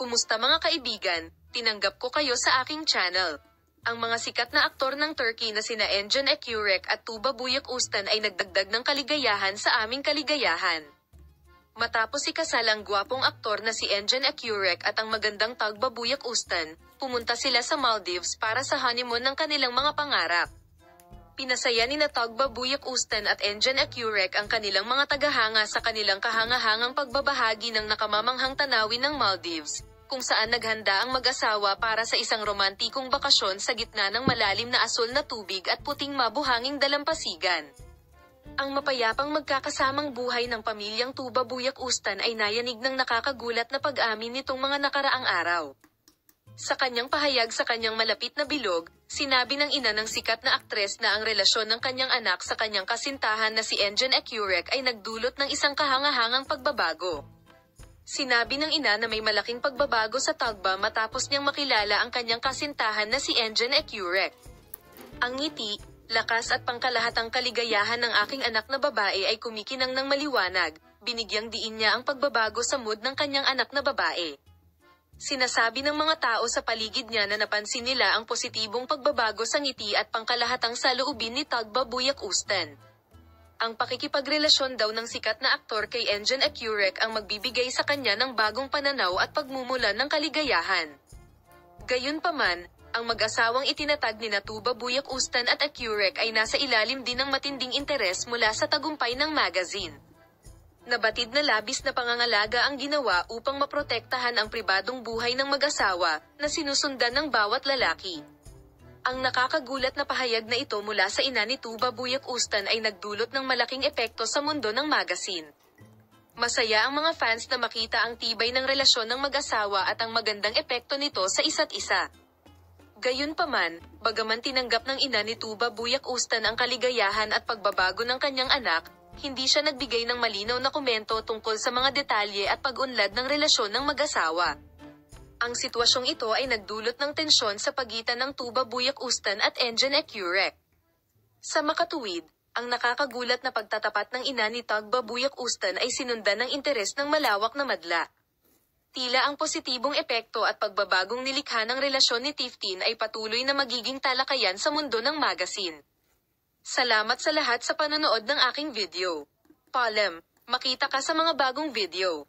Kumusta mga kaibigan? Tinanggap ko kayo sa aking channel. Ang mga sikat na aktor ng Turkey na sina Engin Ekurek at Tuba Büyüküstün ay nagdagdag ng kaligayahan sa aming kaligayahan. Matapos ikasal ang gwapong aktor na si Engin Ekurek at ang magandang Tuba Büyüküstün, pumunta sila sa Maldives para sa honeymoon ng kanilang mga pangarap. Pinasaya ni Tuba Büyüküstün at Engin Ekurek ang kanilang mga tagahanga sa kanilang kahangahangang pagbabahagi ng nakamamanghang tanawin ng Maldives, kung saan naghanda ang mag-asawa para sa isang romantikong bakasyon sa gitna ng malalim na asul na tubig at puting mabuhanging dalampasigan. Ang mapayapang magkakasamang buhay ng pamilyang Tuba Büyüküstün ay nayanig ng nakakagulat na pag-amin nitong mga nakaraang araw. Sa kanyang pahayag sa kanyang malapit na bilog, sinabi ng ina ng sikat na aktres na ang relasyon ng kanyang anak sa kanyang kasintahan na si Engin Ekurek ay nagdulot ng isang kahangahangang pagbabago. Sinabi ng ina na may malaking pagbabago sa Tuba matapos niyang makilala ang kanyang kasintahan na si Engin Ekurek. Ang ngiti, lakas at pangkalahatang kaligayahan ng aking anak na babae ay kumikinang ng maliwanag, binigyang diin niya ang pagbabago sa mood ng kanyang anak na babae. Sinasabi ng mga tao sa paligid niya na napansin nila ang positibong pagbabago sa ngiti at pangkalahatang saloobin ni Tuba Büyüküstün. Ang pakikipagrelasyon daw ng sikat na aktor kay Engin Ekurek ang magbibigay sa kanya ng bagong pananaw at pagmumulan ng kaligayahan. Gayunpaman, ang mag-asawang itinatag ni Tuba Büyüküstün at Ekurek ay nasa ilalim din ng matinding interes mula sa tagumpay ng magazine. Nabatid na labis na pangangalaga ang ginawa upang maprotektahan ang pribadong buhay ng mag-asawa, na sinusundan ng bawat lalaki. Ang nakakagulat na pahayag na ito mula sa ina ni Tuba Büyüküstün ay nagdulot ng malaking epekto sa mundo ng magazine. Masaya ang mga fans na makita ang tibay ng relasyon ng mag-asawa at ang magandang epekto nito sa isa't isa. Gayunpaman, bagaman tinanggap ng ina ni Tuba Büyüküstün ang kaligayahan at pagbabago ng kanyang anak, hindi siya nagbigay ng malinaw na komento tungkol sa mga detalye at pag-unlad ng relasyon ng mag-asawa. Ang sitwasyong ito ay nagdulot ng tensyon sa pagitan ng Tuba Büyüküstün at Engin Ekurek. Sa makatuwid, ang nakakagulat na pagtatapat ng ina ni Tuba Büyüküstün ay sinundan ng interes ng malawak na madla. Tila ang positibong epekto at pagbabagong nilikha ng relasyon ni Tiftin ay patuloy na magiging talakayan sa mundo ng magazine. Salamat sa lahat sa panonood ng aking video. Paalam, makita ka sa mga bagong video.